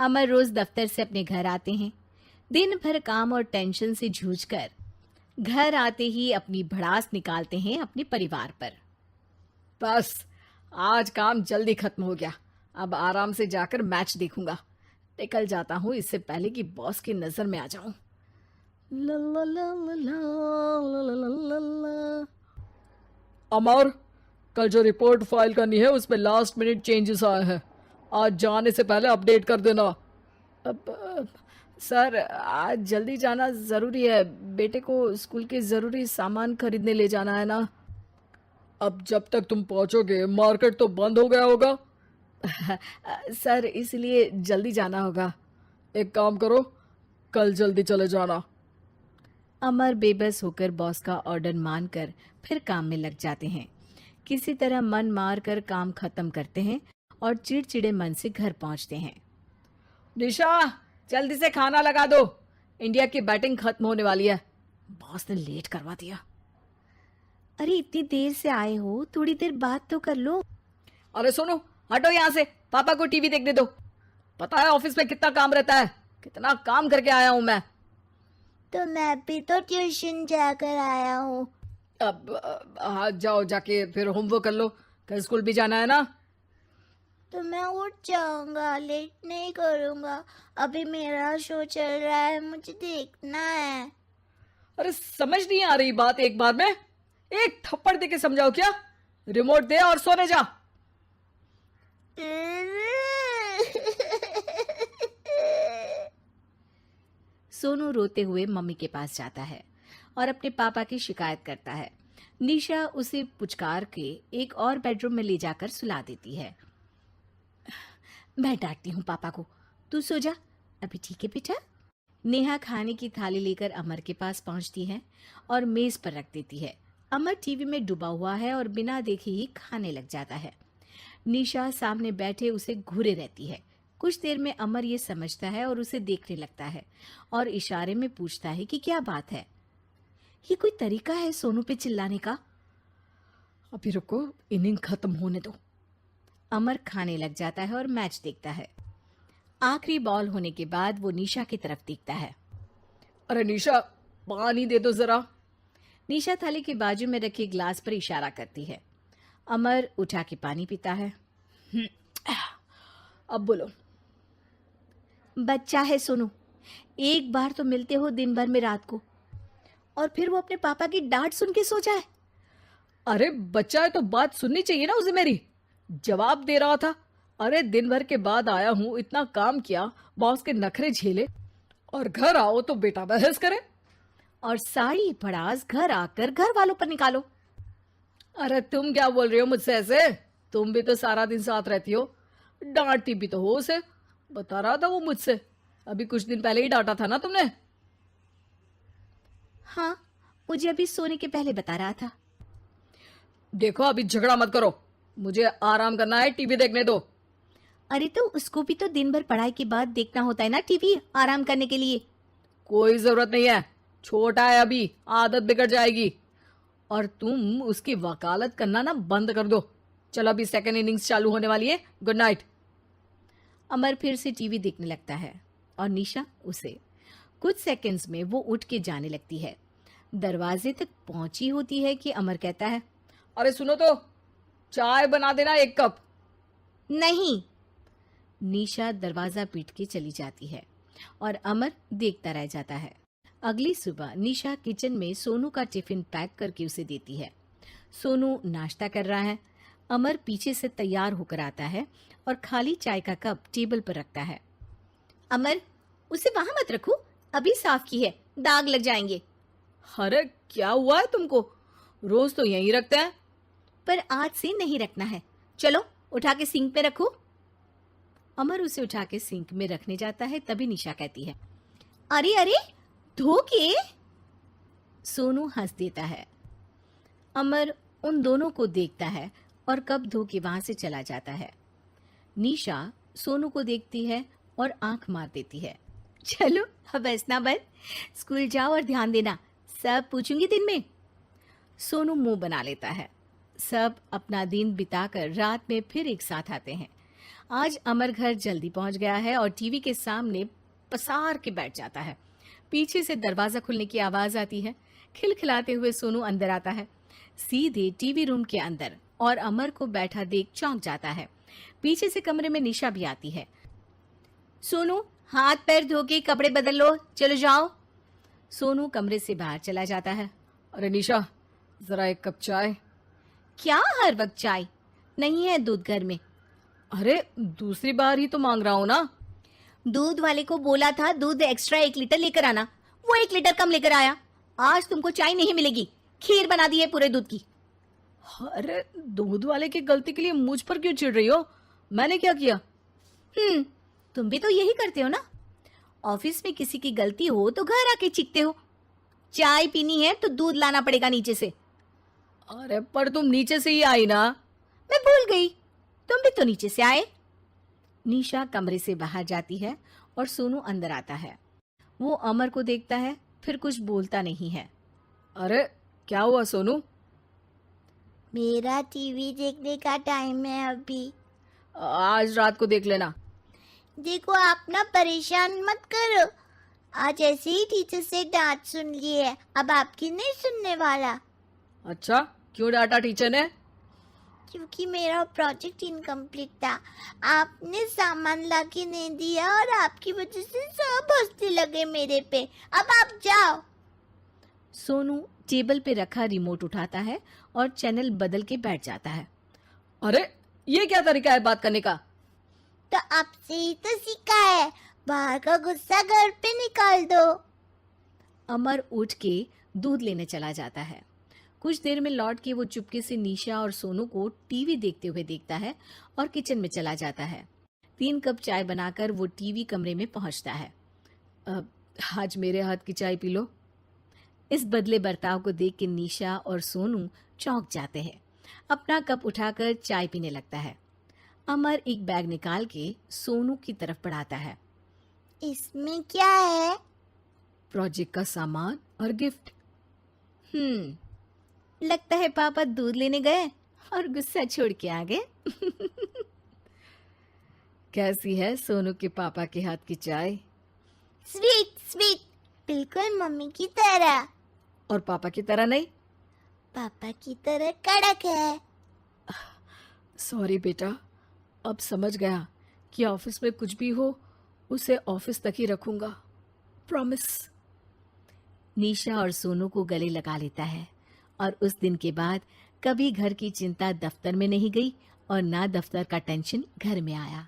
अमर रोज दफ्तर से अपने घर आते हैं। दिन भर काम और टेंशन से जूझकर घर आते ही अपनी भड़ास निकालते हैं अपने परिवार पर। बस आज काम जल्दी खत्म हो गया। अब आराम से जाकर मैच देखूंगा। निकल जाता हूँ इससे पहले कि बॉस की नजर में आ जाऊं। ला ला ला ला ला ला ला ला ला। अमर, कल जो रिपोर्ट फाइल करनी है उसमें लास्ट मिनट चेंजेस आए हैं। आज जाने से पहले अपडेट कर देना। सर, आज जल्दी जाना ज़रूरी है। बेटे को स्कूल के ज़रूरी सामान खरीदने ले जाना है ना। अब जब तक तुम पहुंचोगे मार्केट तो बंद हो गया होगा। सर, इसलिए जल्दी जाना होगा। एक काम करो, कल जल्दी चले जाना। अमर बेबस होकर बॉस का ऑर्डर मानकर फिर काम में लग जाते हैं। किसी तरह मन मार कर काम खत्म करते हैं और चिड़चिड़े मन से घर पहुंचते हैं। निशा, जल्दी से खाना लगा दो। इंडिया की बैटिंग खत्म होने वाली है। बॉस ने लेट करवा दिया। अरे इतनी देर से आए हो, थोड़ी देर बात तो कर लो। अरे सुनो, हटो यहाँ से। पापा को टीवी देखने दो। पता है ऑफिस में कितना काम रहता है। कितना काम करके आया हूँ मैं। तो मैं भी तो ट्यूशन जाकर आया हूँ। अब हाँ, जाओ जाके फिर होमवर्क कर लो। कल स्कूल भी जाना है ना। तो मैं उठ जाऊंगा, लेट नहीं करूंगा। अभी मेरा शो चल रहा है, मुझे देखना है। अरे समझ नहीं आ रही बात एक बार में। एक थप्पड़ दे के समझाओ क्या। रिमोट दे और सोने जा। सोनू रोते हुए मम्मी के पास जाता है और अपने पापा की शिकायत करता है। निशा उसे पुचकार के एक और बेडरूम में ले जाकर सुला देती है। मैं डांटती हूँ पापा को, तू सो जा अभी, ठीक है बेटा। नेहा खाने की थाली लेकर अमर के पास पहुंचती है और मेज पर रख देती है। अमर टीवी में डूबा हुआ है और बिना देखे ही खाने लग जाता है। निशा सामने बैठे उसे घूरे रहती है। कुछ देर में अमर ये समझता है और उसे देखने लगता है और इशारे में पूछता है कि क्या बात है। ये कोई तरीका है सोनू पे चिल्लाने का? अभी रुको, इनिंग खत्म होने दो। अमर खाने लग जाता है और मैच देखता है। आखिरी बॉल होने के बाद वो निशा की तरफ देखता है। अरे निशा, पानी दे दो जरा। निशा थाली के बाजू में रखे ग्लास पर इशारा करती है। अमर उठा के पानी पीता है। अब बोलो। बच्चा है सोनू, एक बार तो मिलते हो दिन भर में रात को, और फिर वो अपने पापा की डांट सुन के सो जाए। अरे बच्चा है तो बात सुननी चाहिए ना उसे मेरी। जवाब दे रहा था। अरे दिन भर के बाद आया हूं, इतना काम किया, बॉस के नखरे झेले, और घर आओ तो बेटा बहस करे। और सारी भड़ास घर आकर घर वालों पर निकालो। अरे तुम क्या बोल रही हो मुझसे ऐसे। तुम भी तो सारा दिन साथ रहती हो। डांटती भी तो हो उसे। बता रहा था वो मुझसे। अभी कुछ दिन पहले ही डांटा था ना तुमने। हाँ, मुझे अभी सोने के पहले बता रहा था। देखो, अभी झगड़ा मत करो। मुझे आराम करना है, टीवी देखने दो। अरे तो उसको भी तो दिन भर पढ़ाई के बाद देखना होता है ना टीवी, आराम करने के लिए। कोई जरूरत नहीं है, छोटा है अभी, आदत बिगड़ जाएगी। और तुम उसकी वकालत करना ना बंद कर दो। चलो, अभी सेकंड इनिंग्स चालू होने वाली है। Good night. अमर फिर से टीवी देखने लगता है और निशा उसे। कुछ सेकंड्स में वो उठ के जाने लगती है। दरवाजे तक पहुंची होती है कि अमर कहता है, अरे सुनो तो, चाय बना देना 1 कप। नहीं। निशा दरवाजा पीट के चली जाती है और अमर देखता रह जाता है। अगली सुबह निशा किचन में सोनू का टिफिन पैक करके उसे देती है। सोनू नाश्ता कर रहा है। अमर पीछे से तैयार होकर आता है और खाली चाय का कप टेबल पर रखता है। अमर, उसे वहां मत रखो, अभी साफ की है, दाग लग जाएंगे। अरे क्या हुआ है तुमको? रोज तो यहीं रखते हैं। पर आज से नहीं रखना है। चलो उठा के सिंक में रखो। अमर उसे उठा के सिंक में रखने जाता है, तभी निशा कहती है, अरे अरे, धो के। सोनू हंस देता है। अमर उन दोनों को देखता है और कप धो के वहां से चला जाता है। निशा सोनू को देखती है और आंख मार देती है। चलो अब हंसना बंद, स्कूल जाओ और ध्यान देना, सब पूछूंगी दिन में। सोनू मुंह बना लेता है। सब अपना दिन बिताकर रात में फिर एक साथ आते हैं। आज अमर घर जल्दी पहुंच गया है और टीवी के सामने पसार के बैठ जाता है। पीछे से दरवाजा खुलने की आवाज आती है। खिलखिलाते हुए सोनू अंदर आता है, सीधे टीवी रूम के अंदर, और अमर को बैठा देख चौंक जाता है। पीछे से कमरे में निशा भी आती है। सोनू, हाथ पैर धो के कपड़े बदल लो, चलो जाओ। सोनू कमरे से बाहर चला जाता है। अरे निशा, जरा एक कप चाय। क्या हर वक्त चाय? नहीं है दूध घर में। अरे दूसरी बार ही तो मांग रहा हूँ ना। दूध वाले को बोला था दूध एक्स्ट्रा 1 लीटर लेकर आना, वो 1 लीटर कम लेकर आया। आज तुमको चाय नहीं मिलेगी, खीर बना दी है पूरे दूध की। अरे दूध वाले की गलती के लिए मुझ पर क्यों चिढ़ रही हो? मैंने क्या किया? तुम भी तो यही करते हो ना। ऑफिस में किसी की गलती हो तो घर आके चीखते हो। चाय पीनी है तो दूध लाना पड़ेगा नीचे से। अरे पर तुम नीचे से ही आई ना। मैं भूल गई, तुम भी तो नीचे से आए। निशा कमरे से बाहर जाती है और सोनू अंदर आता है। वो अमर को देखता है, फिर कुछ बोलता नहीं है। अरे क्या हुआ सोनू? मेरा टीवी देखने का टाइम है अभी। आज रात को देख लेना। देखो आप ना परेशान मत करो। आज ऐसे ही टीचर से डांट सुन ली है, अब आपकी नहीं सुनने वाला। अच्छा, क्यों डांटा टीचर ने? क्योंकि मेरा प्रोजेक्ट इनकम्प्लीट था। आपने सामान लाके नहीं दिया और आपकी वजह से सब हंसने लगे मेरे पे। अब आप जाओ। सोनू टेबल पे रखा रिमोट उठाता है और चैनल बदल के बैठ जाता है। अरे ये क्या तरीका है बात करने का? तो आपसे ही तो सीखा है, बाहर का गुस्सा घर पे निकाल दो। अमर उठ के दूध लेने चला जाता है। कुछ देर में लौट के वो चुपके से निशा और सोनू को टीवी देखते हुए देखता है और किचन में चला जाता है। 3 कप चाय बनाकर वो टीवी कमरे में पहुंचता है। आज मेरे हाथ की चाय पी लो। इस बदले बर्ताव को देख के निशा और सोनू चौंक जाते हैं। अपना कप उठाकर चाय पीने लगता है। अमर एक बैग निकाल के सोनू की तरफ बढ़ाता है। इसमें क्या है? प्रोजेक्ट का सामान और गिफ्ट। लगता है पापा दूध लेने गए और गुस्सा छोड़ के आ गए। कैसी है सोनू के पापा के हाथ की चाय? स्वीट स्वीट, बिल्कुल मम्मी की तरह। और पापा की तरह नहीं? पापा की तरह कड़क है। सॉरी बेटा, अब समझ गया कि ऑफिस में कुछ भी हो उसे ऑफिस तक ही रखूंगा। प्रॉमिस। निशा और सोनू को गले लगा लेता है और उस दिन के बाद कभी घर की चिंता दफ्तर में नहीं गई और ना दफ्तर का टेंशन घर में आया।